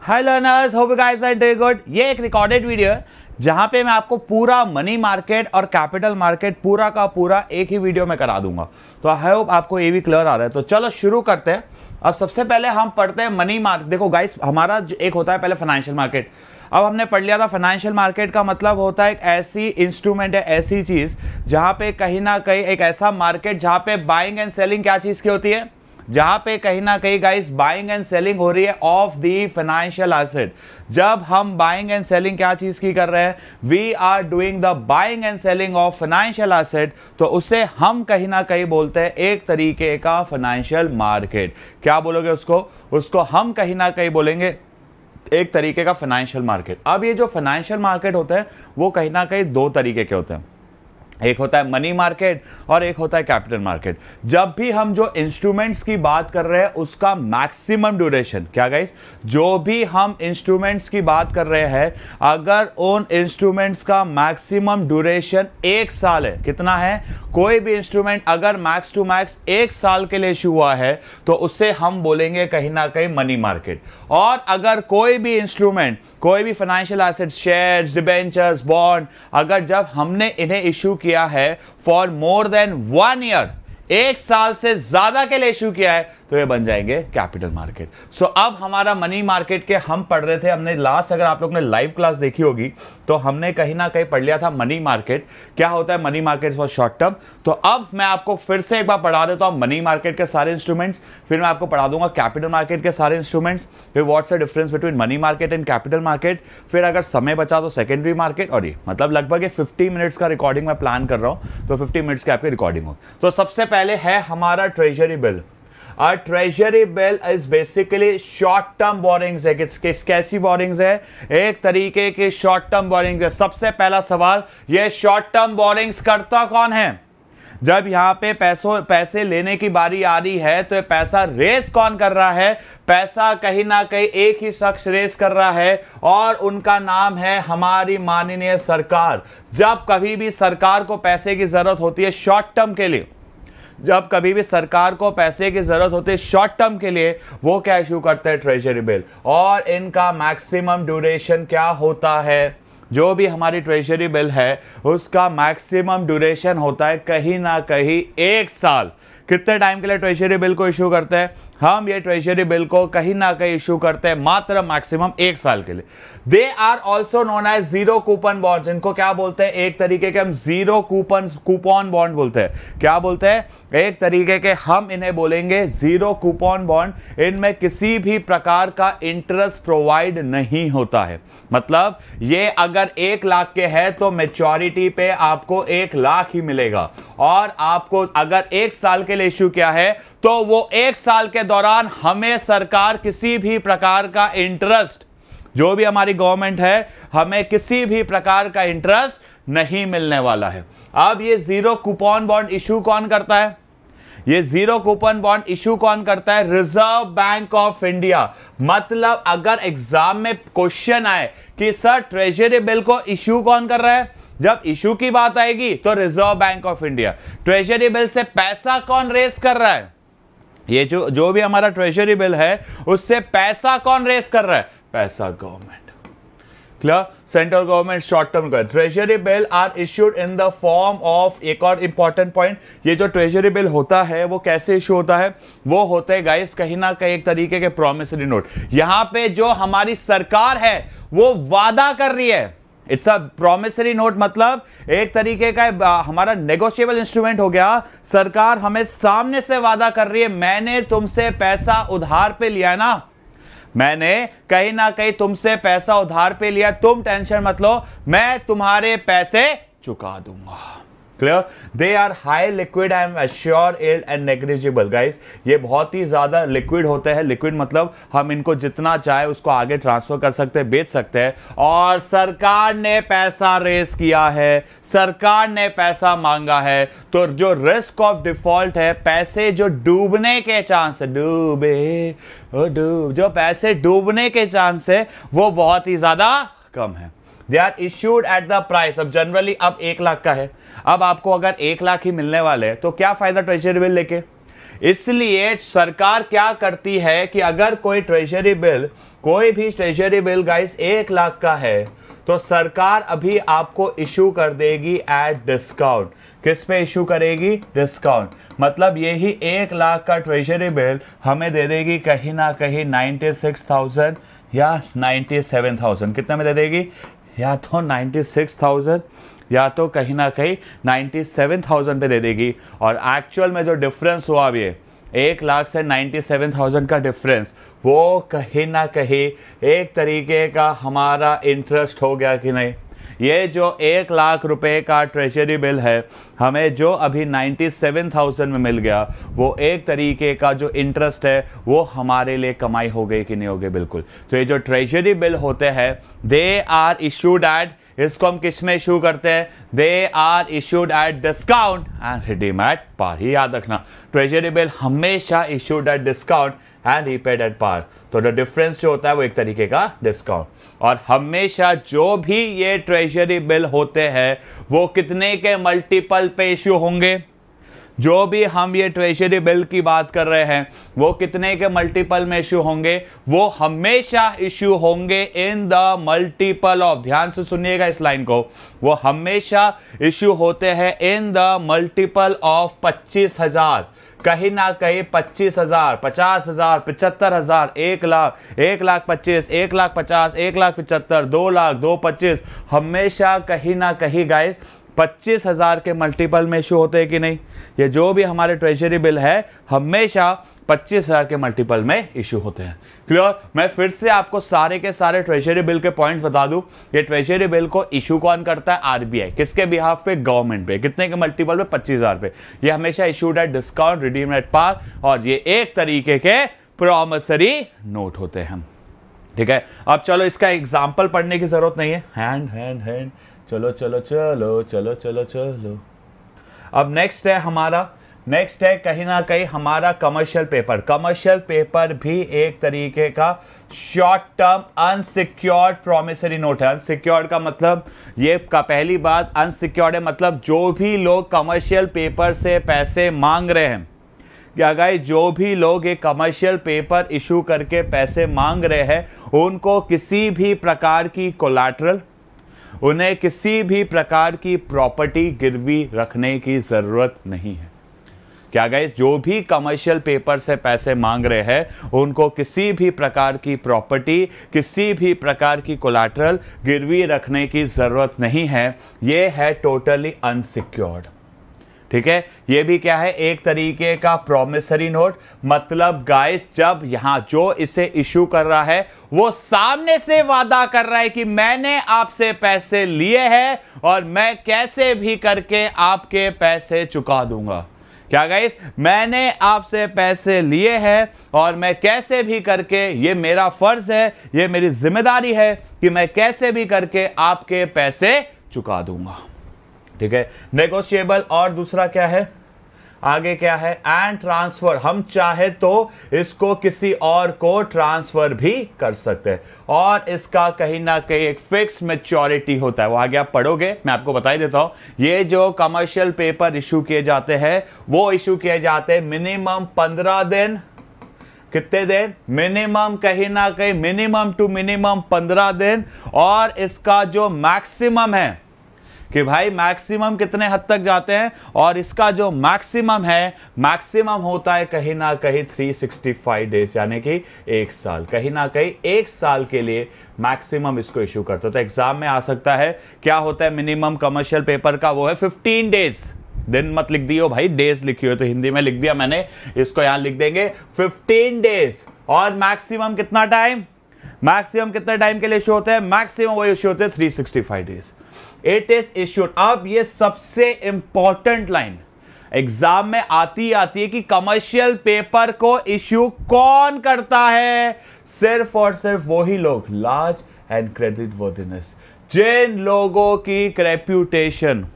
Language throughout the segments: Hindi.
Hi learners, hope you guys are doing good. ये एक रिकॉर्डेड वीडियो है जहां पे मैं आपको पूरा मनी मार्केट और कैपिटल मार्केट पूरा का पूरा एक ही वीडियो में करा दूंगा। तो आई होप आपको ये भी क्लियर आ रहा है। तो चलो शुरू करते हैं। अब सबसे पहले हम पढ़ते हैं मनी मार्केट। देखो गाइस, हमारा एक होता है पहले फाइनेंशियल मार्केट। अब हमने पढ़ लिया था फाइनेंशियल मार्केट का मतलब होता है एक ऐसी इंस्ट्रूमेंट है, ऐसी चीज जहां पे कहीं ना कहीं एक ऐसा मार्केट जहां पे बाइंग एंड सेलिंग क्या चीज की होती है, जहां पे कहीं ना कहीं गाइस बाइंग एंड सेलिंग हो रही है ऑफ द फाइनेंशियल एसेट। जब हम बाइंग एंड सेलिंग क्या चीज की कर रहे हैं, we are doing the buying and selling of financial asset, तो उसे हम कहीं ना कहीं बोलते हैं एक तरीके का फाइनेंशियल मार्केट। क्या बोलोगे उसको हम कहीं ना कहीं बोलेंगे एक तरीके का फाइनेंशियल मार्केट। अब ये जो फाइनेंशियल मार्केट होते हैं वो कहीं ना कहीं दो तरीके के होते हैं, एक होता है मनी मार्केट और एक होता है कैपिटल मार्केट। जब भी हम जो इंस्ट्रूमेंट्स की बात कर रहे हैं उसका मैक्सिमम ड्यूरेशन क्या गाइस, जो भी हम इंस्ट्रूमेंट्स की बात कर रहे हैं अगर उन इंस्ट्रूमेंट्स का मैक्सिमम ड्यूरेशन 1 साल है, कितना है, कोई भी इंस्ट्रूमेंट अगर मैक्स टू मैक्स 1 साल के लिए इशू हुआ है तो उससे हम बोलेंगे कहीं ना कहीं मनी मार्केट। और अगर कोई भी इंस्ट्रूमेंट, कोई भी financial asset, shares, debentures, bond, अगर जब हमने इन्हें इशू किया है फॉर मोर देन 1 ईयर, 1 साल से ज्यादा के लिए इशू किया है, तो ये बन जाएंगे कैपिटल मार्केट। सो अब हमारा मनी मार्केट के हम पढ़ रहे थे, हमने लास्ट, अगर आप लोग ने लाइव क्लास देखी होगी तो हमने कहीं ना कहीं पढ़ लिया था मनी मार्केट क्या होता है। Money market for short term. तो अब मैं आपको फिर से एक बार पढ़ा देता हूं मनी मार्केट के सारे इंस्ट्रूमेंट्स, फिर मैं आपको पढ़ा दूंगा कैपिटल मार्केट के सारे इंस्ट्रूमेंट्स, फिर what's the difference between money market and capital market, फिर अगर समय बचा तो सेकेंडरी मार्केट। और ये मतलब लगभग 50 मिनट्स का रिकॉर्डिंग मैं प्लान कर रहा हूं, तो 50 मिनट्स की आपकी रिकॉर्डिंग हो। तो सबसे पहले है हमारा treasury bill. A treasury bill is basically short term borrowings है। कैसी borrowings है, एक तरीके की short term borrowings है। सबसे पहला सवाल, ये short term borrowings करता कौन है? जब यहां पे पैसे लेने की बारी आ रही है तो ये पैसा रेस कौन कर रहा है? पैसा कहीं ना कहीं एक ही शख्स रेस कर रहा है और उनका नाम है हमारी माननीय सरकार। जब कभी भी सरकार को पैसे की जरूरत होती है शॉर्ट टर्म के लिए, जब कभी भी सरकार को पैसे की जरूरत होती है शॉर्ट टर्म के लिए, वो क्या इशू करते हैं, ट्रेजरी बिल। और इनका मैक्सिमम ड्यूरेशन क्या होता है, जो भी हमारी ट्रेजरी बिल है उसका मैक्सिमम ड्यूरेशन होता है कहीं ना कहीं 1 साल। कितने टाइम के लिए ट्रेजरी बिल को इशू करते हैं हम? ये ट्रेजरी बिल को कहीं ना कहीं इशू करते हैं मात्र मैक्सिमम 1 साल के लिए। They are also known as zero coupon bonds. इनको क्या बोलते हैं, एक तरीके के हम जीरो कूपन बॉन्ड बोलते हैं। क्या बोलते हैं, एक तरीके के हम इन्हें बोलेंगे जीरो कूपन बॉन्ड। इनमें किसी भी प्रकार का इंटरेस्ट प्रोवाइड नहीं होता है। मतलब ये अगर 1 लाख के है तो मेच्योरिटी पे आपको 1 लाख ही मिलेगा, और आपको अगर 1 साल के लिए इशू किया है तो वो 1 साल के दौरान हमें सरकार किसी भी प्रकार का इंटरेस्ट, जो भी हमारी गवर्नमेंट है, हमें किसी भी प्रकार का इंटरेस्ट नहीं मिलने वाला है। अब ये जीरो कूपन बॉन्ड इशू कौन करता है? ये जीरो कूपन बॉन्ड इशू कौन करता है? Reserve Bank of India. मतलब अगर एग्जाम में क्वेश्चन आए कि सर ट्रेजरी बिल को इशू कौन कर रहा है, जब इशू की बात आएगी तो reserve Bank of India. Treasury bill से पैसा कौन रेस कर रहा है? ये जो भी हमारा ट्रेजरी बिल है उससे पैसा कौन रेस कर रहा है? पैसा government. Clear? Central government short term का। Treasury bill are issued in the form of, एक और इंपॉर्टेंट पॉइंट, ये जो ट्रेजरी बिल होता है वो कैसे इशू होता है? वो होते हैं गाइस कहीं ना कहीं एक तरीके के प्रॉमिसरी नोट। यहां पे जो हमारी सरकार है वो वादा कर रही है, इट्स अ प्रॉमिसरी नोट, मतलब एक तरीके का हमारा नेगोशिएबल इंस्ट्रूमेंट हो गया। सरकार हमें सामने से वादा कर रही है, मैंने तुमसे पैसा उधार पे लिया ना, मैंने कहीं ना कहीं तुमसे पैसा उधार पे लिया, तुम टेंशन मत लो, मैं तुम्हारे पैसे चुका दूंगा। Clear? They are high liquid and assure and negligible. Guys ये बहुत ही ज्यादा लिक्विड होते हैं। लिक्विड मतलब हम इनको जितना चाहे उसको आगे ट्रांसफर कर सकते हैं, बेच सकते हैं। और सरकार ने पैसा रेस किया है, सरकार ने पैसा मांगा है, तो जो रिस्क ऑफ डिफॉल्ट है, पैसे जो डूबने के चांस है, जो पैसे डूबने के चांस है वो बहुत ही ज्यादा कम है। They are issued at the price. अब जनरली अब 1 लाख का है, अब आपको अगर 1 लाख ही मिलने वाले हैं तो क्या फायदा ट्रेजरी बिल लेके? इसलिए सरकार क्या करती है कि अगर कोई भी ट्रेजरी बिल गाइस 1 लाख का है तो सरकार अभी आपको इशू कर देगी एट डिस्काउंट। किस पे इशू करेगी? डिस्काउंट। मतलब यही 1 लाख का ट्रेजरी बिल हमें दे देगी कहीं ना कहीं 96,000 या 97,000। कितने में दे देगी? या तो 96,000 या तो कहीं ना कहीं 97,000 पे दे देगी। और एक्चुअल में जो डिफरेंस हुआ अभी 1 लाख से 97,000 का डिफरेंस, वो कहीं ना कहीं एक तरीके का हमारा इंटरेस्ट हो गया कि नहीं। ये जो 1 लाख रुपए का ट्रेजरी बिल है हमें जो अभी 97,000 में मिल गया, वो एक तरीके का जो इंटरेस्ट है वो हमारे लिए कमाई हो गई कि नहीं हो गई? बिल्कुल। तो ये जो ट्रेजरी बिल होते हैं दे आर इशूड एट, इसको हम किस में इशू करते हैं? They are issued at discount and redeem at par. ही याद रखना, ट्रेजरी बिल हमेशा issued at discount and repaid at par. तो द डिफरेंस जो होता है वो एक तरीके का डिस्काउंट। और हमेशा जो भी ये ट्रेजरी बिल होते हैं वो कितने के मल्टीपल पे इश्यू होंगे? जो भी हम ये ट्रेजरी बिल की बात कर रहे हैं वो कितने के मल्टीपल में इश्यू होंगे? वो हमेशा इश्यू होंगे इन द मल्टीपल ऑफ, ध्यान से सुनिएगा इस लाइन को, वो हमेशा इश्यू होते हैं इन द मल्टीपल ऑफ 25,000। कहीं ना कहीं 25,000, 50,000, 75,000, 1 लाख, 1,25,000, 1,50,000, 1,75,000, 2 लाख, 2,25,000, हमेशा कहीं ना कहीं गाइस 25,000 के मल्टीपल में इशू होते हैं कि नहीं? ये जो भी हमारे ट्रेजरी बिल है हमेशा 25,000 के मल्टीपल में इशू होते हैं। क्लियर? मैं फिर से आपको सारे के सारे ट्रेजरी बिल के पॉइंट्स बता दूं। ये ट्रेजरी बिल को इशू कौन करता है? आरबीआई। किसके बिहाफ पे? गवर्नमेंट पे। कितने के मल्टीपल पे? 25,000 पे। ये हमेशा issued at discount, redeem at par, और ये एक तरीके के प्रॉमिसरी नोट होते हैं। ठीक है, अब चलो इसका एग्जाम्पल पढ़ने की जरूरत नहीं है। हैंड चलो चलो चलो चलो चलो चलो। अब नेक्स्ट है कहीं ना कहीं हमारा कमर्शियल पेपर। कमर्शियल पेपर भी एक तरीके का short term unsecured promissory note है। अनसिक्योर्ड का मतलब ये का पहली बात, अनसिक्योर्ड है मतलब जो भी लोग कमर्शियल पेपर से पैसे मांग रहे हैं, क्या गाइस, जो भी लोग ये कमर्शियल पेपर इशू करके पैसे मांग रहे हैं उनको किसी भी प्रकार की कोलैटरल, उन्हें किसी भी प्रकार की प्रॉपर्टी गिरवी रखने की जरूरत नहीं है। क्या गाइस, जो भी कमर्शियल पेपर से पैसे मांग रहे हैं उनको किसी भी प्रकार की प्रॉपर्टी, किसी भी प्रकार की कोलैटरल गिरवी रखने की जरूरत नहीं है। ये है टोटली अनसिक्योर्ड। ठीक है, ये भी क्या है? एक तरीके का प्रॉमिसरी नोट। मतलब गाइस, जब यहां जो इसे इशू कर रहा है वो सामने से वादा कर रहा है कि मैंने आपसे पैसे लिए हैं और मैं कैसे भी करके आपके पैसे चुका दूंगा। क्या गाइस, मैंने आपसे पैसे लिए हैं और मैं कैसे भी करके, ये मेरा फर्ज है, ये मेरी जिम्मेदारी है कि मैं कैसे भी करके आपके पैसे चुका दूंगा। ठीक है, नेगोशिएबल। और दूसरा क्या है? आगे क्या है? And transfer. हम चाहे तो इसको किसी और को ट्रांसफर भी कर सकते हैं और इसका कहीं ना कहीं एक फिक्स मैच्योरिटी होता है। वो आगे आप पढ़ोगे, मैं आपको बता ही देता हूं। ये जो कमर्शियल पेपर इशू किए जाते हैं वो इशू किए जाते हैं मिनिमम 15 दिन। कितने दिन? मिनिमम, कहीं ना कहीं मिनिमम टू मिनिमम 15 दिन। और इसका जो मैक्सिमम है कि भाई मैक्सिमम कितने हद तक जाते हैं, और इसका जो मैक्सिमम है, मैक्सिमम होता है कहीं ना कहीं 365 डेज, यानी कि 1 साल। कहीं ना कहीं 1 साल के लिए मैक्सिमम इसको इशू करते हो। तो एग्जाम में आ सकता है, क्या होता है मिनिमम कमर्शियल पेपर का? वो है 15 डेज। दिन मत लिख दियो भाई, डेज लिखी हो तो हिंदी में लिख दिया मैंने, इसको यहां लिख देंगे 15 डेज। और मैक्सिमम कितना टाइम? मैक्सिमम कितने टाइम के लिए इशू होते हैं? मैक्सिमम वो इशू होते हैं 365 डेज। It is issued. अब ये सबसे इंपॉर्टेंट लाइन एग्जाम में आती है कि कमर्शियल पेपर को इश्यू कौन करता है? सिर्फ और सिर्फ वही लोग, लार्ज एंड क्रेडिट वर्दिनेस, जिन लोगों की रेप्यूटेशन,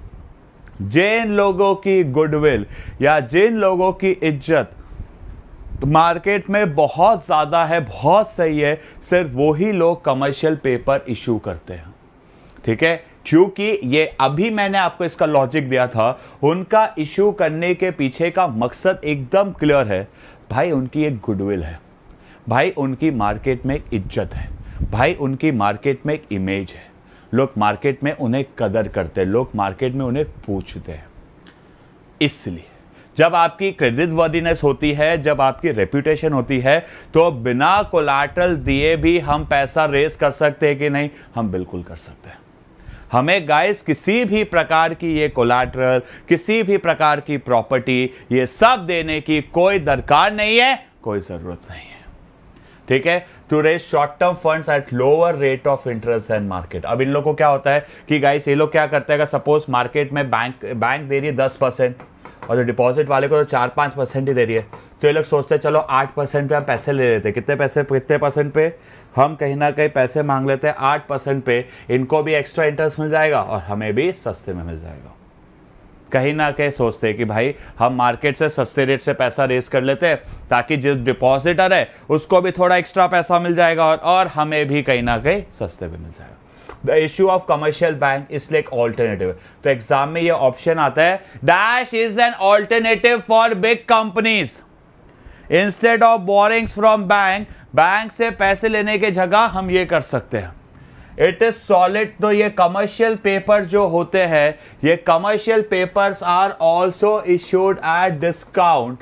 जिन लोगों की गुडविल या जिन लोगों की इज्जत मार्केट में बहुत ज्यादा है, बहुत सही है, सिर्फ वही लोग कमर्शियल पेपर इशू करते हैं। ठीक है, क्योंकि ये अभी मैंने आपको इसका लॉजिक दिया था, उनका इशू करने के पीछे का मकसद एकदम क्लियर है भाई। उनकी एक गुडविल है भाई, उनकी मार्केट में एक इज्जत है भाई, उनकी मार्केट में एक इमेज है, लोग मार्केट में उन्हें कदर करते हैं, लोग मार्केट में उन्हें पूछते हैं। इसलिए जब आपकी क्रेडिट वर्दीनेस होती है, जब आपकी रेपुटेशन होती है, तो बिना कोलैटरल दिए भी हम पैसा रेज कर सकते हैं कि नहीं? हम बिल्कुल कर सकते हैं। हमें गाइस किसी भी प्रकार की ये कोलैटरल, किसी भी प्रकार की प्रॉपर्टी, ये सब देने की कोई दरकार नहीं है, कोई जरूरत नहीं है, ठीक है, to raise short term funds at lower rate of interest than market. अब इन लोगों को क्या होता है कि गाइस ये लोग क्या करते हैं, सपोज मार्केट में बैंक दे रही है 10% और जो डिपॉजिट वाले को तो 4-5% ही दे रही है, तो ये लोग सोचते हैं चलो 8% पे हम पैसे ले लेते हैं। कितने परसेंट पे? हम कहीं ना कहीं पैसे मांग लेते हैं 8% पे, इनको भी एक्स्ट्रा इंटरेस्ट मिल जाएगा और हमें भी सस्ते में मिल जाएगा। कहीं ना कहीं सोचते हैं कि भाई हम मार्केट से सस्ते रेट से पैसा रेस कर लेते हैं, ताकि जिस डिपॉजिटर है उसको भी थोड़ा एक्स्ट्रा पैसा मिल जाएगा और हमें भी कहीं ना कहीं सस्ते में मिल जाएगा। The issue of commercial bank is like alternative. तो एग्जाम में ये ऑप्शन आता है, dash is an alternative for big companies instead of borings from bank. Bank से पैसे लेने के जगह हम ये कर सकते हैं। It is solid. तो ये कमर्शियल पेपर जो होते हैं, ये commercial papers are also issued at discount.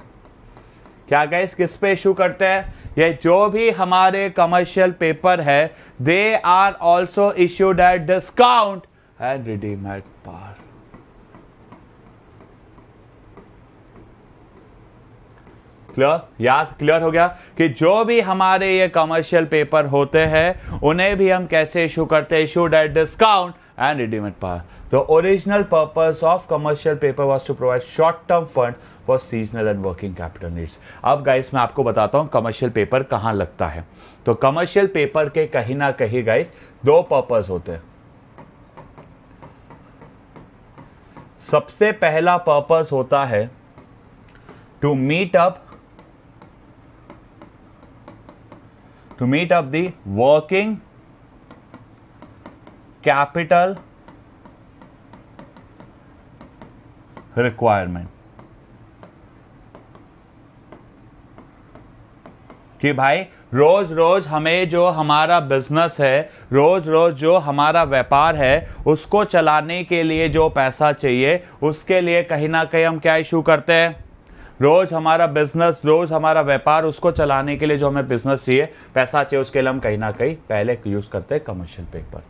क्या गाइस, किस पे इशू करते हैं? ये जो भी हमारे कमर्शियल पेपर है, they are also issued at discount and redeem at par. Clear? याद क्लियर हो गया कि जो भी हमारे ये कमर्शियल पेपर होते हैं उन्हें भी हम कैसे इशू करते हैं? Issued at discount and redeem at par. The original purpose of commercial paper was to provide short-term fund for seasonal and working capital needs. अब गाइस मैं आपको बताता हूँ कमर्शियल पेपर कहाँ लगता है। तो कमर्शियल पेपर के कहीं ना कहीं गाइस दो पर्पस होते हैं। सबसे पहला पर्पस होता है to meet up the working capital requirement, कि भाई रोज रोज हमें जो हमारा बिजनेस है, रोज रोज जो हमारा व्यापार है, उसको चलाने के लिए जो पैसा चाहिए, उसके लिए कहीं ना कहीं हम क्या इशू करते हैं? रोज हमारा बिजनेस, रोज हमारा व्यापार, उसको चलाने के लिए जो हमें बिजनेस चाहिए, पैसा चाहिए, उसके लिए हम कहीं ना कहीं पहले यूज करते हैं कमर्शियल पेपर।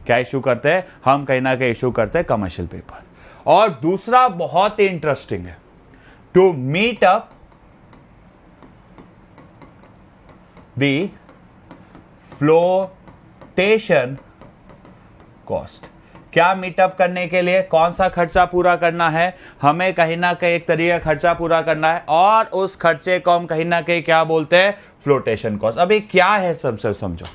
क्या इशू करते हैं? हम कहीं ना कहीं इशू करते हैं कमर्शियल पेपर। और दूसरा बहुत ही इंटरेस्टिंग है, to meet up the flotation cost. क्या मीटअप करने के लिए कौन सा खर्चा पूरा करना है? हमें कहीं ना कहीं एक तरीके का खर्चा पूरा करना है और उस खर्चे को हम कहीं ना कहीं क्या बोलते हैं? Flotation cost. अभी क्या है सबसे समझो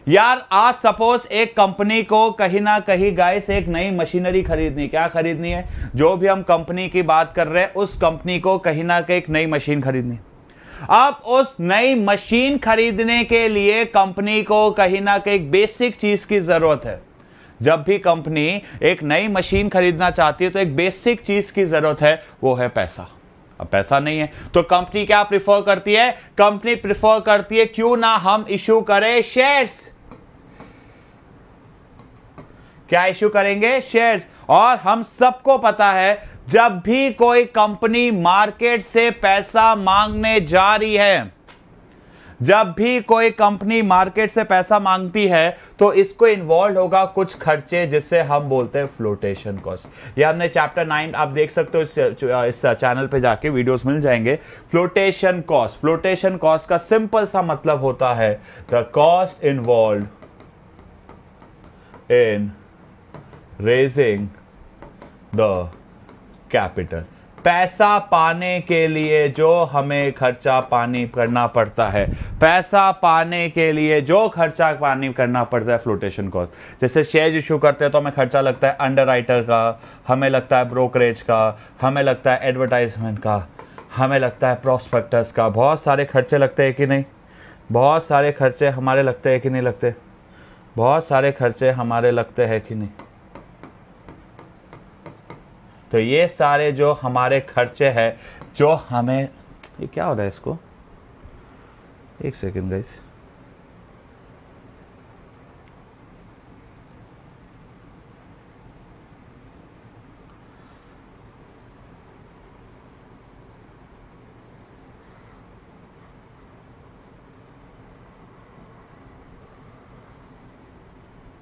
यार। आज सपोज एक कंपनी को कहीं ना कहीं गाइस एक नई मशीनरी खरीदनी। क्या खरीदनी है? जो भी हम कंपनी की बात कर रहे हैं, उस कंपनी को कहीं ना कहीं एक नई मशीन खरीदनी। अब उस नई मशीन खरीदने के लिए कंपनी को कहीं ना कहीं बेसिक चीज की जरूरत है। जब भी कंपनी एक नई मशीन खरीदना चाहती है तो एक बेसिक चीज की जरूरत है, वो है पैसा। अब पैसा नहीं है तो कंपनी क्या प्रिफर करती है? कंपनी प्रिफर करती है क्यों ना हम इशू करें शेयर्स। क्या इशू करेंगे? शेयर्स। और हम सबको पता है जब भी कोई कंपनी मार्केट से पैसा मांगने जा रही है, जब भी कोई कंपनी मार्केट से पैसा मांगती है तो इसको इन्वॉल्व होगा कुछ खर्चे, जिससे हम बोलते हैं फ्लोटेशन कॉस्ट। ये हमने चैप्टर 9 आप देख सकते हो, इस चैनल पे जाके वीडियोस मिल जाएंगे। फ्लोटेशन कॉस्ट, फ्लोटेशन कॉस्ट का सिंपल सा मतलब होता है the cost involve in raising the capital. पैसा पाने के लिए जो हमें खर्चा पानी करना पड़ता है, पैसा पाने के लिए जो खर्चा पानी करना पड़ता है, फ्लोटेशन कॉस्ट। जैसे शेयर इशू करते हैं तो हमें खर्चा लगता है अंडरराइटर का, हमें लगता है ब्रोकरेज का, हमें लगता है एडवर्टाइजमेंट का, हमें लगता है प्रॉस्पेक्टस का। बहुत सारे खर्चे लगते हैं कि नहीं? बहुत सारे खर्चे हमारे लगते हैं कि नहीं लगते? बहुत सारे खर्चे हमारे लगते हैं कि नहीं। तो ये सारे जो हमारे खर्चे हैं, जो हमें, ये क्या हो रहा है इसको, एक सेकेंड गाइस,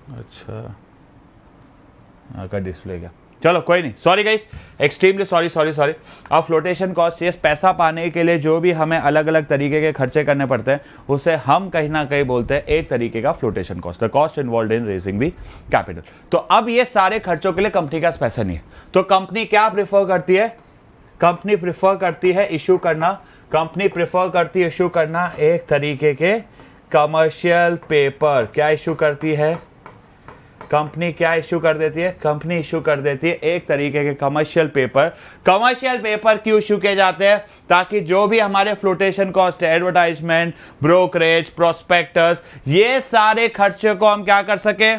अच्छा का डिस्प्ले गया, चलो कोई नहीं, सॉरी गाइस, एक्सट्रीमली सॉरी। अब फ्लोटेशन कॉस्ट, ये पैसा पाने के लिए जो भी हमें अलग अलग तरीके के खर्चे करने पड़ते हैं, उसे हम कहीं ना कहीं बोलते हैं एक तरीके का flotation cost, the cost involve in raising the capital. तो अब ये सारे खर्चों के लिए कंपनी का पैसा नहीं है, तो कंपनी क्या प्रेफर करती है? कंपनी प्रेफर करती है इशू करना, कंपनी प्रेफर करती है इशू करना एक तरीके के कमर्शियल पेपर। क्या इशू करती है कंपनी? क्या इशू कर देती है कंपनी? इशू कर देती है एक तरीके के कमर्शियल पेपर। कमर्शियल पेपर क्यों इशू किए जाते हैं? ताकि जो भी हमारे फ्लोटेशन कॉस्ट है, एडवर्टाइजमेंट, ब्रोकरेज, प्रोस्पेक्टस, ये सारे खर्चे को हम क्या कर सके,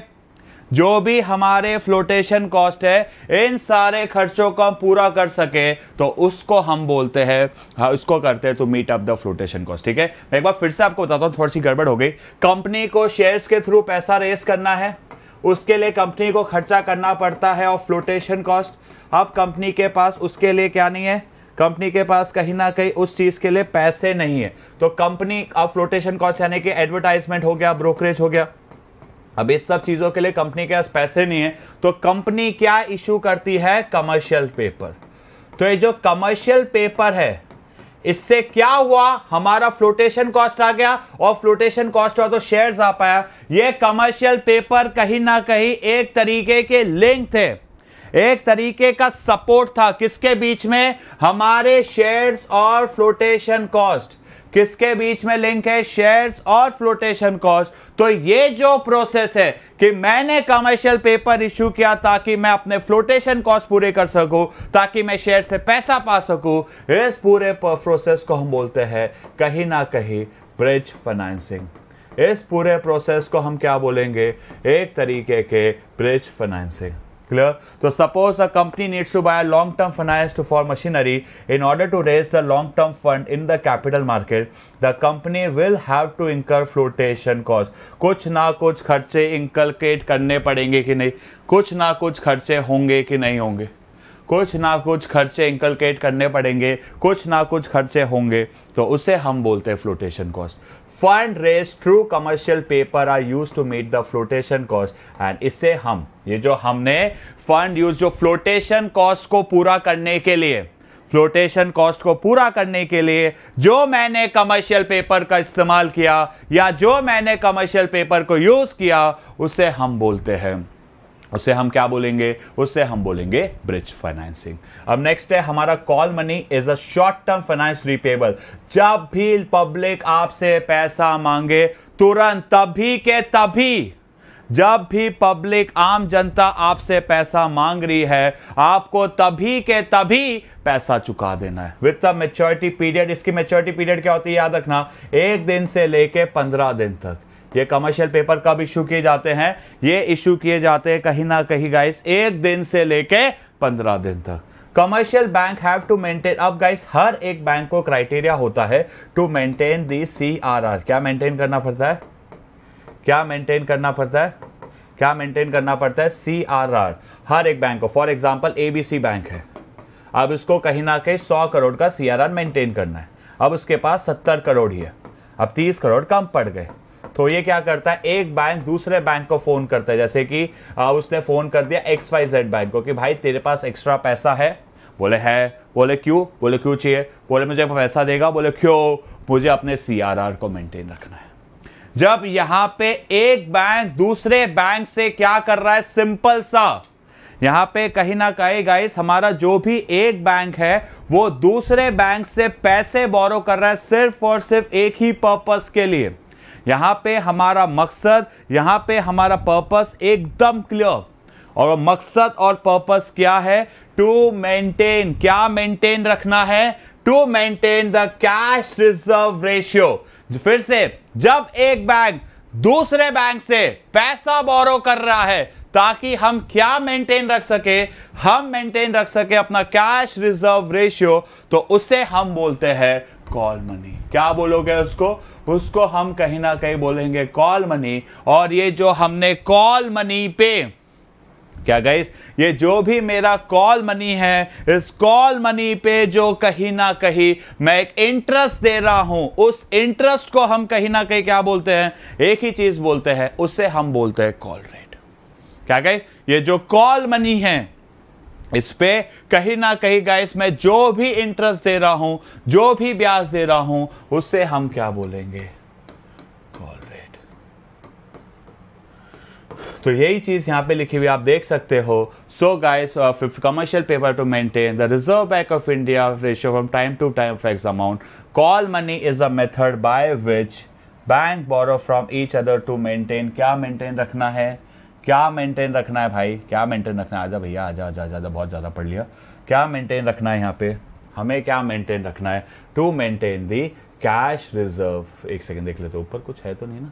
जो भी हमारे फ्लोटेशन कॉस्ट है, इन सारे खर्चों को हम पूरा कर सके, तो उसको हम बोलते हैं, उसको करते हैं to meet up the flotation cost. ठीक है, मैं एक बार फिर से आपको बताता हूं, थोड़ी सी गड़बड़ हो गई। कंपनी को शेयर्स के थ्रू पैसा रेस करना है, उसके लिए कंपनी को खर्चा करना पड़ता है और फ्लोटेशन कॉस्ट। अब कंपनी के पास उसके लिए क्या नहीं है, कंपनी के पास कहीं ना कहीं उस चीज के लिए पैसे नहीं है, तो कंपनी, अब फ्लोटेशन कॉस्ट यानी कि एडवर्टाइजमेंट हो गया, ब्रोकरेज हो गया, अब इस सब चीजों के लिए कंपनी के पास पैसे नहीं है, तो कंपनी क्या इशू करती है? Commercial paper. तो ये जो कमर्शियल पेपर है, इससे क्या हुआ, हमारा फ्लोटेशन कॉस्ट आ गया, और फ्लोटेशन कॉस्ट हुआ तो शेयर्स आ पाया। ये कमर्शियल पेपर कहीं ना कहीं एक तरीके के लिंक थे, एक तरीके का सपोर्ट था, किसके बीच में? हमारे शेयर्स और फ्लोटेशन कॉस्ट। किसके बीच में लिंक है? शेयर्स और फ्लोटेशन कॉस्ट। तो ये जो प्रोसेस है कि मैंने कमर्शियल पेपर इशू किया ताकि मैं अपने फ्लोटेशन कॉस्ट पूरे कर सकूं, ताकि मैं शेयर से पैसा पा सकूं, इस पूरे प्रोसेस को हम बोलते हैं कहीं ना कहीं ब्रिज फाइनेंसिंग। इस पूरे प्रोसेस को हम क्या बोलेंगे? एक तरीके के bridge financing. Clear? So suppose a company needs to buy a long-term finance for machinery. In order to raise the long-term fund in the capital market, the company will have to incur flotation cost. कुछ ना कुछ खर्चे इंकलकेट करने पड़ेंगे कि नहीं? कुछ ना कुछ खर्चे होंगे कि नहीं होंगे? कुछ ना कुछ खर्चे इंकलकेट करने पड़ेंगे, कुछ ना कुछ खर्चे होंगे, तो उसे हम बोलते हैं flotation cost. Fund raise through commercial paper are use to meet the flotation cost, and इससे हम, ये जो हमने फंड यूज, जो फ्लोटेशन कॉस्ट को पूरा करने के लिए, फ्लोटेशन कॉस्ट को पूरा करने के लिए जो मैंने कमर्शियल पेपर का इस्तेमाल किया, या जो मैंने कमर्शियल पेपर को यूज किया, उसे हम बोलते हैं, उसे हम क्या बोलेंगे? उसे हम बोलेंगे ब्रिज फाइनेंसिंग। अब नेक्स्ट है हमारा call money is a short term finance repayable. जब भी पब्लिक आपसे पैसा मांगे, तुरंत, तभी के तभी, जब भी पब्लिक, आम जनता आपसे पैसा मांग रही है, आपको तभी के तभी पैसा चुका देना है विद द मैच्योरिटी पीरियड। इसकी मैच्योरिटी पीरियड क्या होती है? याद रखना, 1 दिन से लेके 15 दिन तक। ये कमर्शियल पेपर कब इशू किए जाते हैं? ये इशू किए जाते हैं कहीं ना कहीं गाइस 1 दिन से लेके 15 दिन तक। Commercial bank have to maintain, अब गाइस हर एक बैंक को क्राइटेरिया होता है टू मेंटेन दी CRR। क्या मेंटेन करना पड़ता है? क्या मेंटेन करना पड़ता है? क्या मेंटेन करना पड़ता है? CRR। हर एक बैंक को, फॉर एग्जांपल ABC बैंक है, अब इसको कहीं ना कहीं 100 करोड़ का CRR मेंटेन करना है। अब उसके पास 70 करोड़ ही है, अब 30 करोड़ कम पड़ गए, तो ये क्या करता है? एक बैंक दूसरे बैंक को फोन करता है, जैसे कि उसने फोन कर दिया XYZ बैंक को कि भाई तेरे पास एक्स्ट्रा पैसा है? बोले है। बोले क्यों? बोले क्यों चाहिए? बोले मुझे पैसा देगा। बोले क्यों? मुझे अपने CRR को मेंटेन रखना है। जब यहां पे एक बैंक दूसरे बैंक से क्या कर रहा है? सिंपल सा, यहां पे कहीं ना कहीं गाइस हमारा जो भी एक बैंक है वो दूसरे बैंक से पैसे बोरो कर रहा है सिर्फ और सिर्फ एक ही पर्पस के लिए। यहां पे हमारा मकसद, यहां पे हमारा पर्पस एकदम क्लियर, और मकसद और पर्पस क्या है? टू मेंटेन, क्या मेंटेन रखना है? To maintain the cash reserve ratio. फिर से, जब एक बैंक दूसरे बैंक से पैसा बोरो कर रहा है ताकि हम क्या मेंटेन रख सके, हम मेंटेन रख सके अपना कैश रिजर्व रेशियो, तो उसे हम बोलते हैं कॉल मनी। क्या बोलोगे उसको हम कहीं ना कहीं बोलेंगे कॉल मनी। और ये जो हमने कॉल मनी पे क्या गाइस, ये जो भी मेरा कॉल मनी है, इस कॉल मनी पे जो कहीं ना कहीं मैं एक इंटरेस्ट दे रहा हूं, उस इंटरेस्ट को हम कहीं ना कहीं क्या बोलते हैं, एक ही चीज बोलते हैं, उसे हम बोलते हैं कॉल रेट। क्या गाइस, ये जो कॉल मनी है इस पे कहीं ना कहीं गाइस मैं जो भी इंटरेस्ट दे रहा हूं, जो भी ब्याज दे रहा हूं, उससे हम क्या बोलेंगे, कॉल रेट। तो यही चीज यहां पे लिखी हुई आप देख सकते हो। So guys, commercial paper to maintain the Reserve Bank of India ratio from time to time fix amount, call money is a method by which bank borrow from each other to maintain. क्या मेंटेन रखना है, क्या मेंटेन रखना है भाई, क्या मेंटेन रखना है, आजा भैया आजा आजा आजा, बहुत ज़्यादा पढ़ लिया। क्या मेंटेन रखना है यहाँ पे, हमें क्या मेंटेन रखना है, to maintain the cash reserve. एक सेकंड देख लेते, ऊपर कुछ है तो नहीं ना,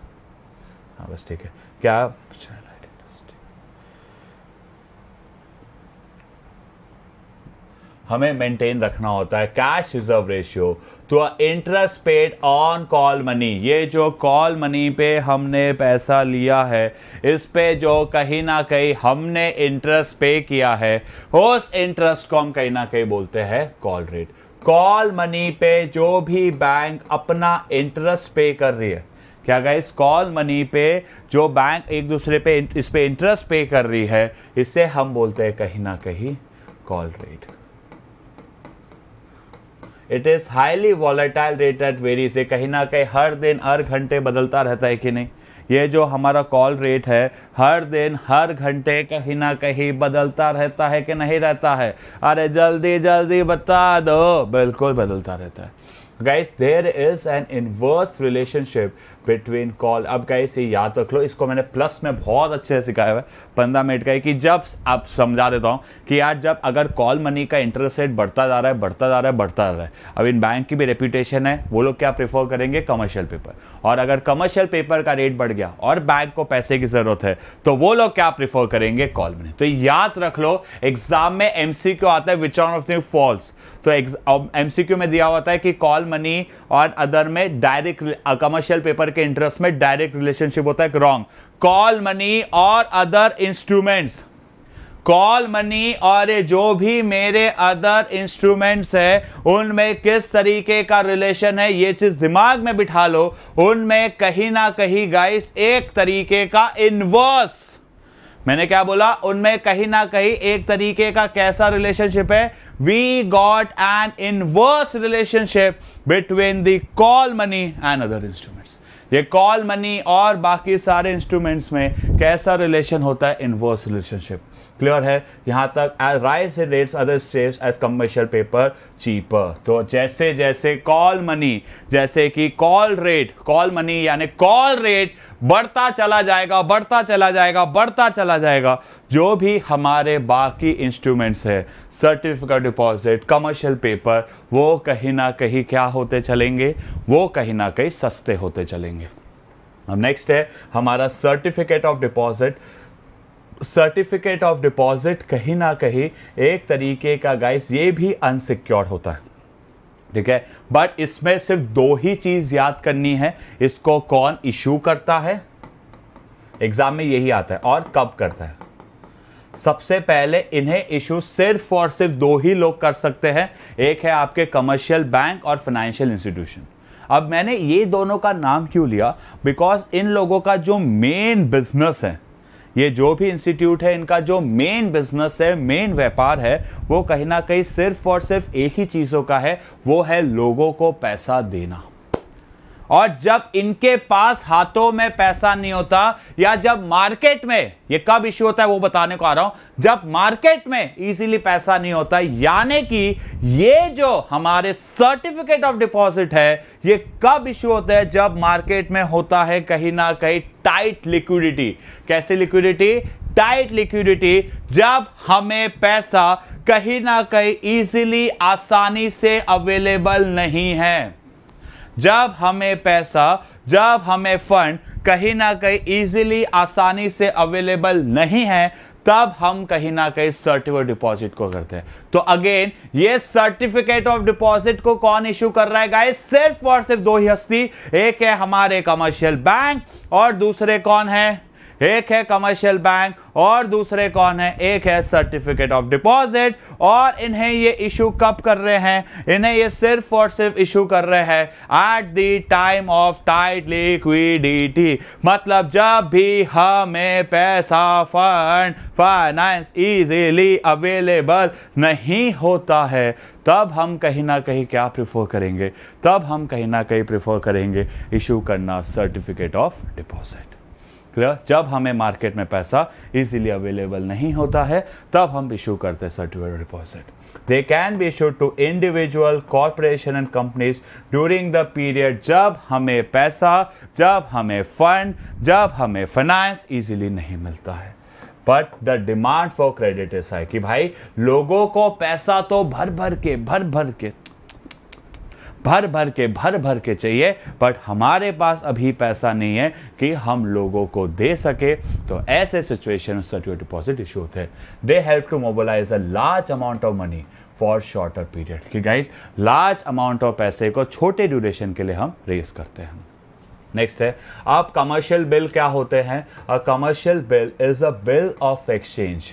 हाँ बस ठीक है। क्या हमें मेंटेन रखना होता है कैश रिजर्व रेशियो तो interest paid on call money. ये जो कॉल मनी पे हमने पैसा लिया है, इस पे जो कहीं ना कहीं हमने इंटरेस्ट पे किया है, उस इंटरेस्ट को हम कहीं ना कहीं बोलते हैं कॉल रेट। कॉल मनी पे जो भी बैंक अपना इंटरेस्ट पे कर रही है, क्या गाइस, कॉल मनी पे जो बैंक एक दूसरे पे इस पे इंटरेस्ट पे कर रही है, इसे हम बोलते हैं कहीं ना कहीं call rate. It is highly volatile rate at varies. ये कहीं ना कहीं हर दिन हर घंटे बदलता रहता है कि नहीं, ये जो हमारा कॉल रेट है हर दिन हर घंटे कहीं ना कहीं बदलता रहता है कि नहीं रहता है, अरे जल्दी जल्दी बता दो, बिल्कुल बदलता रहता है। Guys, there is an inverse relationship between call. अब गाइस ये याद रख लो, इसको मैंने प्लस में बहुत अच्छे से सिखाया हुआ है 15 मिनट का, कि जब आप समझा देता हूं कि यार जब अगर कॉल मनी का इंटरेस्ट रेट बढ़ता जा रहा है बढ़ता जा रहा है बढ़ता जा रहा है, अब इन बैंक की भी रेपुटेशन है, वो लोग क्या प्रेफर करेंगे, कमर्शियल पेपर। और अगर कमर्शियल पेपर का रेट बढ़ गया और बैंक को पैसे की जरूरत है, तो वो लोग क्या प्रेफर करेंगे, कॉल मनी। तो याद रख लो, एग्जाम में एमसीक्यू आता है which one of the false, तो एमसीक्यू में दिया होता है कि कॉल मनी और अदर में डायरेक्ट, कमर्शियल पेपर के इंटरेस्ट में डायरेक्ट रिलेशनशिप होता है, रॉन्ग। कॉल मनी और अदर इंस्ट्रूमेंट्स, कॉल मनी और जो भी मेरे अदर इंस्ट्रूमेंट्स है, उनमें किस तरीके का रिलेशन है, ये चीज दिमाग में बिठा लो। उनमें कहीं ना कहीं गाइस एक तरीके का इनवर्स, मैंने क्या बोला, उनमें कहीं ना कहीं एक तरीके का कैसा रिलेशनशिप है, we got an inverse relationship between the call money and other instruments. ये कॉल मनी और बाकी सारे इंस्ट्रूमेंट्स में कैसा रिलेशन होता है, इनवर्स रिलेशनशिप। क्लियर है यहां तक। Rise rates other steps as commercial paper cheaper. तो जैसे जैसे कॉल मनी, जैसे कि कॉल रेट, कॉल मनी यानी कॉल रेट बढ़ता चला जाएगा बढ़ता चला जाएगा बढ़ता चला जाएगा, जो भी हमारे बाकी इंस्ट्रूमेंट्स है, सर्टिफिकेट डिपॉजिट, कमर्शियल पेपर, वो कहीं ना कहीं क्या होते चलेंगे, वो कहीं ना कहीं सस्ते होते चलेंगे। अब नेक्स्ट है हमारा certificate of deposit. Certificate of deposit कहीं ना कहीं एक तरीके का गाइस ये भी अनसिक्योर्ड होता है, ठीक है, बट इसमें सिर्फ दो ही चीज याद करनी है, इसको कौन इशू करता है, एग्जाम में यही आता है, और कब करता है। सबसे पहले इन्हें इशू सिर्फ और सिर्फ दो ही लोग कर सकते हैं, एक है आपके कमर्शियल बैंक और फाइनेंशियल इंस्टीट्यूशन। अब मैंने ये दोनों का नाम क्यों लिया, बिकॉज इन लोगों का जो मेन बिजनेस है, ये जो भी इंस्टीट्यूट है, इनका जो मेन बिजनेस है, मेन व्यापार है, वो कहीं ना कहीं सिर्फ और सिर्फ एक ही चीजों का है, वो है लोगों को पैसा देना। और जब इनके पास हाथों में पैसा नहीं होता, या जब मार्केट में, ये कब इश्यू होता है वो बताने को आ रहा हूं, जब मार्केट में इजीली पैसा नहीं होता, यानी कि ये जो हमारे सर्टिफिकेट ऑफ डिपॉजिट है, ये कब इश्यू होता है, जब मार्केट में होता है कहीं ना कहीं टाइट लिक्विडिटी। कैसे लिक्विडिटी, टाइट लिक्विडिटी, जब हमें पैसा कहीं ना कहीं इजीली आसानी से अवेलेबल नहीं है, जब हमें पैसा, जब हमें फंड कहीं ना कहीं इजीली आसानी से अवेलेबल नहीं है, तब हम कहीं ना कहीं सर्टिफिकेट डिपॉजिट को करते हैं। तो अगेन ये सर्टिफिकेट ऑफ डिपॉजिट को कौन इशू कर रहा है गाइस? सिर्फ और सिर्फ दो ही हस्ती, एक है हमारे कमर्शियल बैंक और दूसरे कौन है? एक है कमर्शियल बैंक और दूसरे कौन है? एक है सर्टिफिकेट ऑफ डिपॉजिट। और इन्हें ये इशू कब कर रहे हैं? इन्हें ये सिर्फ और सिर्फ इशू कर रहे हैं at the time of tight liquidity, मतलब जब भी हमें पैसा, फंड, फाइनेंस इजीली अवेलेबल नहीं होता है, तब हम कहीं ना कहीं क्या प्रिफर करेंगे? तब हम कहीं ना कहीं प्रिफर करेंगे इशू करना सर्टिफिकेट ऑफ डिपॉजिट। जब हमें मार्केट में पैसा इजीली अवेलेबल नहीं होता है, तब हम इशू करते हैं certificate of deposit. They can be issued to individual, corporation and companies during the period जब हमें पैसा, जब हमें फंड, जब हमें फाइनेंस इजीली नहीं मिलता है। But the demand for credit is high, कि भाई लोगों को पैसा तो भर भर के चाहिए, बट हमारे पास अभी पैसा नहीं है कि हम लोगों को दे सके। तो ऐसे सिचुएशन सर्टिफिकेट डिपॉजिट इशू होते हैं। They help to mobilise a large amount of money for shorter period, कि गाइस लार्ज अमाउंट ऑफ पैसे को छोटे ड्यूरेशन के लिए हम रेज करते हैं। नेक्स्ट है, अब कमर्शियल बिल क्या होते हैं? A commercial bill is a bill of exchange.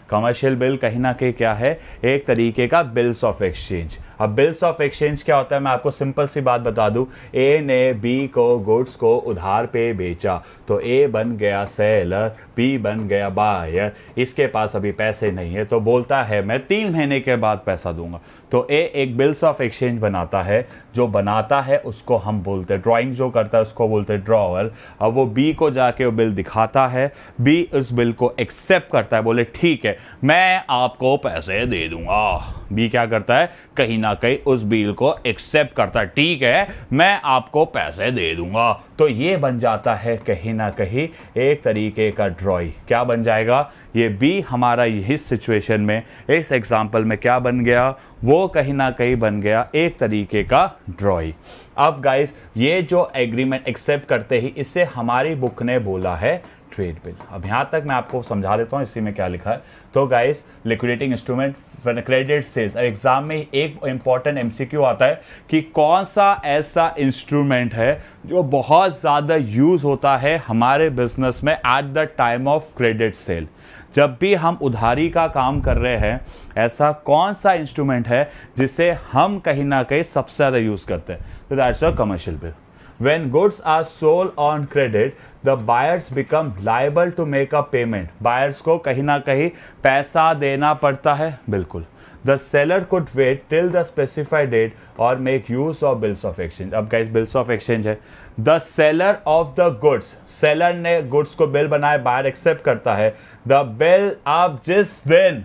Commercial bill कहीं ना कहीं क्या है? एक तरीके का बिल्स ऑफ एक्सचेंज। अब बिल्स ऑफ एक्सचेंज क्या होता है? मैं आपको सिंपल सी बात बता दूं। ए ने बी को गुड्स को उधार पे बेचा, तो ए बन गया सेलर, बी बन गया बायर। इसके पास अभी पैसे नहीं है, तो बोलता है मैं 3 महीने के बाद पैसा दूंगा। तो ए एक बिल्स ऑफ एक्सचेंज बनाता है। जो बनाता है उसको हम बोलते हैं, ड्राइंग जो करता है उसको बोलते हैं ड्रॉअर। अब वो बी को जाके वो बिल दिखाता है, बी उस बिल को एक्सेप्ट करता है, बोले ठीक है मैं आपको पैसे दे दूंगा। बी क्या करता है? कहीं ना कहीं उस बिल को एक्सेप्ट करता है, ठीक है मैं आपको पैसे दे दूंगा। तो ये बन जाता है कहीं ना कहीं एक तरीके का ड्रॉई। क्या बन जाएगा? ये बी हमारा इस सिचुएशन में, इस एग्जांपल में क्या बन गया? वो कहीं ना कहीं बन गया एक तरीके का ड्रॉई। अब गाइस ये जो एग्रीमेंट एक्सेप्ट करते ही, इससे हमारी बुक ने बोला है ट्रेड बिल। अब यहां तक मैं आपको समझा देता हूं इसी में क्या लिखा है। तो guys liquidating instrument, credit sales. Exam में एक इंपॉर्टेंट एमसीक्यू आता है कि कौन सा ऐसा इंस्ट्रूमेंट है जो बहुत ज्यादा यूज होता है हमारे बिजनेस में at the time of credit sale. जब भी हम उधारी का काम कर रहे हैं, ऐसा कौन सा इंस्ट्रूमेंट है जिसे हम कहीं ना कहीं सबसे ज्यादा यूज करते हैं? तो that's a commercial bill. When goods are sold on credit, the buyers become liable to make a payment. Buyers को कहीं ना कहीं पैसा देना पड़ता है, बिल्कुल। The seller could wait till the specified date or make use of bills of exchange. अब guys bills of exchange है। The seller of the goods, seller ने goods को बिल बनाए, buyer एक्सेप्ट करता है। The bill अब जिस दिन,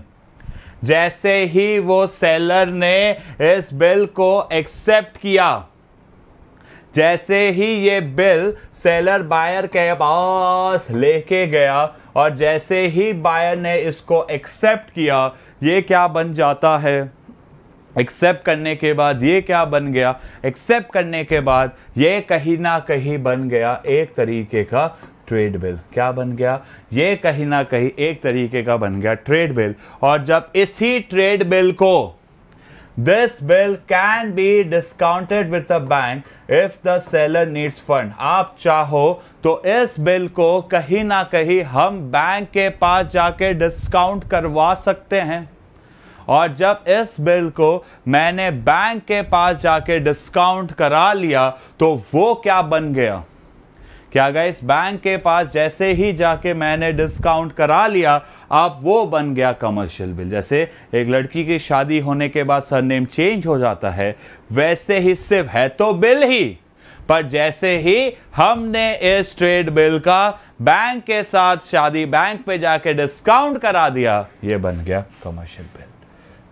जैसे ही वो सेलर ने इस बिल को एक्सेप्ट किया, जैसे ही ये बिल सेलर बायर के पास लेके गया और जैसे ही बायर ने इसको एक्सेप्ट किया, ये क्या बन जाता है? एक्सेप्ट करने के बाद ये क्या बन गया? एक्सेप्ट करने के बाद ये कहीं ना कहीं बन गया एक तरीके का ट्रेड बिल। क्या बन गया? ये कहीं ना कहीं एक तरीके का बन गया ट्रेड बिल। और जब इसी ट्रेड बिल को, this bill can be discounted with the bank if the seller needs fund. आप चाहो तो इस बिल को कहीं ना कहीं हम बैंक के पास जाके डिस्काउंट करवा सकते हैं। और जब इस बिल को मैंने बैंक के पास जाके डिस्काउंट करा लिया, तो वो क्या बन गया? क्या गाइस? बैंक के पास जैसे ही जाके मैंने डिस्काउंट करा लिया, अब वो बन गया कमर्शियल बिल। जैसे एक लड़की की शादी होने के बाद सरनेम चेंज हो जाता है, वैसे ही सिर्फ है तो बिल ही, पर जैसे ही हमने इस ट्रेड बिल का बैंक के साथ शादी बैंक पे जाके डिस्काउंट करा दिया, ये बन गया कमर्शियल बिल।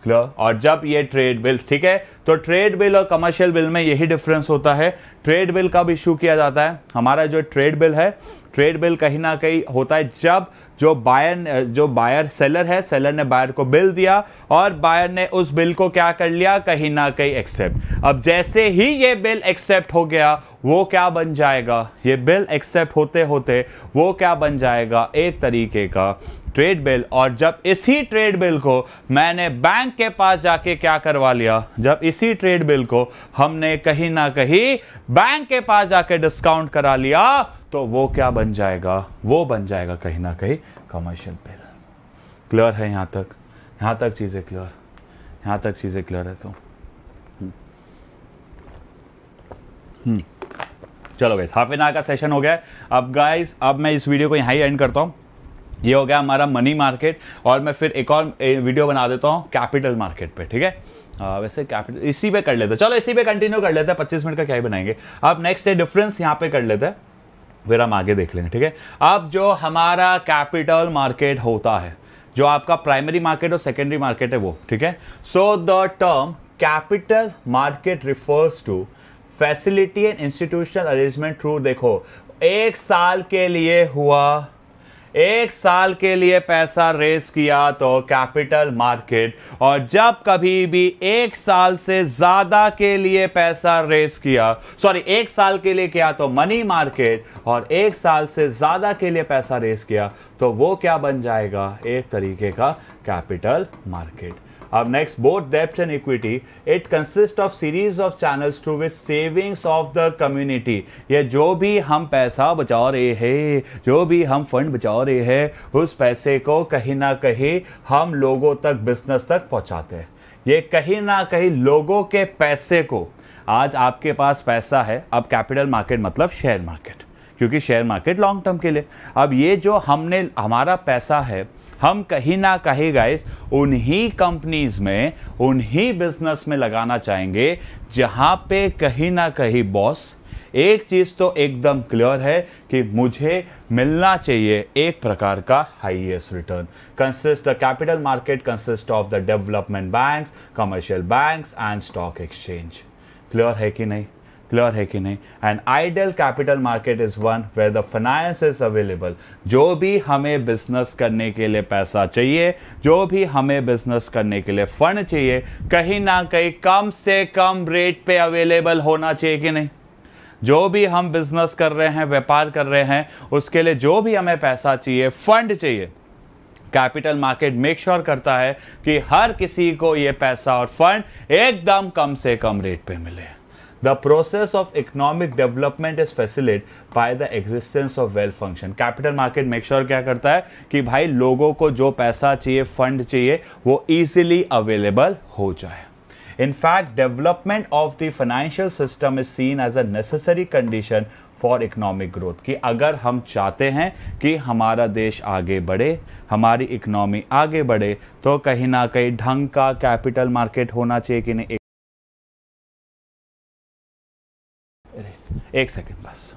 और जब ये ट्रेड बिल, ठीक है, तो ट्रेड बिल और कमर्शियल बिल में यही डिफरेंस होता है। ट्रेड बिल कब इशू किया जाता है? हमारा जो ट्रेड बिल है ट्रेड बिल कहीं ना कहीं होता है जब जो बायर सेलर है, सेलर ने बायर को बिल दिया और बायर ने उस बिल को क्या कर लिया, कहीं ना कहीं एक्सेप्ट। अब जैसे ही ये बिल एक्सेप्ट हो गया, वो क्या बन जाएगा, ये बिल एक्सेप्ट होते होते वो क्या बन जाएगा, एक तरीके का ट्रेड बिल। और जब इसी ट्रेड बिल को मैंने बैंक के पास जाके क्या करवा लिया, जब इसी ट्रेड बिल को हमने कहीं ना कहीं बैंक के पास जाके डिस्काउंट करा लिया, तो वो क्या बन जाएगा, वो बन जाएगा कहीं ना कहीं कमर्शियल बिल। क्लियर है यहां तक? यहां तक चीजें क्लियर, यहां तक चीजें क्लियर है? तो चलो गाइस, हाफ एन आवर का सेशन हो गया है। अब गाइस, अब मैं इस वीडियो को यहां ही एंड करता हूं। ये हो गया हमारा मनी मार्केट, और मैं फिर एक और वीडियो बना देता हूँ कैपिटल मार्केट पे, ठीक है। वैसे कैपिटल इसी पे कर लेते हैं, चलो इसी पे कंटिन्यू कर लेते हैं, 25 मिनट का क्या ही बनाएंगे। अब नेक्स्ट डे डिफरेंस यहाँ पे कर लेते हैं, फिर हम आगे देख लेंगे, ठीक है। अब जो हमारा कैपिटल मार्केट होता है, जो आपका प्राइमरी मार्केट और सेकेंडरी मार्केट है वो, ठीक है। So the term capital market refers to facility and institutional arrangement through, देखो एक साल के लिए हुआ, एक साल के लिए पैसा रेस किया तो कैपिटल मार्केट, और जब कभी भी एक साल से ज्यादा के लिए पैसा रेस किया, सॉरी एक साल के लिए किया तो मनी मार्केट, और एक साल से ज्यादा के लिए पैसा रेस किया तो वो क्या बन जाएगा, एक तरीके का कैपिटल मार्केट। अब नेक्स्ट, बोथ डेब्ट and equity, it consist of series of channels through which savings of the community, ये जो भी हम पैसा बचा रहे हैं, जो भी हम फंड बचा रहे हैं, उस पैसे को कहीं ना कहीं हम लोगों तक, बिजनेस तक पहुंचाते हैं। ये कहीं ना कहीं लोगों के पैसे को, आज आपके पास पैसा है, अब कैपिटल मार्केट मतलब शेयर मार्केट, क्योंकि शेयर मार्केट लॉन्ग टर्म के लिए। अब ये जो हमने हमारा पैसा है, हम कहीं ना कहीं गाइस उन्हीं कंपनीज में, उन्हीं बिजनेस में लगाना चाहेंगे जहां पे कहीं ना कहीं बॉस, एक चीज तो एकदम क्लियर है कि मुझे मिलना चाहिए एक प्रकार का highest return. Consist the capital market consist of the development banks, commercial banks and stock exchange. Clear है कि नहीं? क्लियर है कि नहीं? And ideal capital market is one where the finance is available. जो भी हमें बिजनेस करने के लिए पैसा चाहिए, जो भी हमें बिजनेस करने के लिए फंड चाहिए, कहीं ना कहीं कम से कम रेट पे अवेलेबल होना चाहिए कि नहीं? जो भी हम बिजनेस कर रहे हैं, व्यापार कर रहे हैं, उसके लिए जो भी हमें पैसा चाहिए, फंड चाहिए, कैपिटल मार्केट मेक श्योर करता है कि हर किसी को ये पैसा और फंड एकदम कम से कम रेट पे मिले। The process of economic development is facilitated by the existence of well function. Capital market make sure क्या करता है कि भाई लोगों को जो पैसा चाहिए, फंड चाहिए, वो easily available हो जाए। In fact, development of the financial system is seen as a necessary condition for economic growth. कि अगर हम चाहते हैं कि हमारा देश आगे बढ़े, हमारी इकोनॉमी आगे बढ़े, तो कहीं ना कहीं ढंग का कैपिटल मार्केट होना चाहिए कि नहीं? एक सेकेंड बस,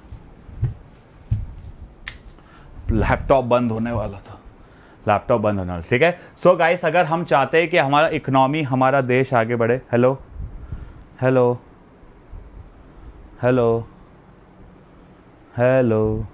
लैपटॉप बंद होने वाला था, लैपटॉप बंद होने वाला, ठीक है। सो गाइस, अगर हम चाहते हैं कि हमारा इकोनॉमी, हमारा देश आगे बढ़े, हेलो हेलो हेलो हेलो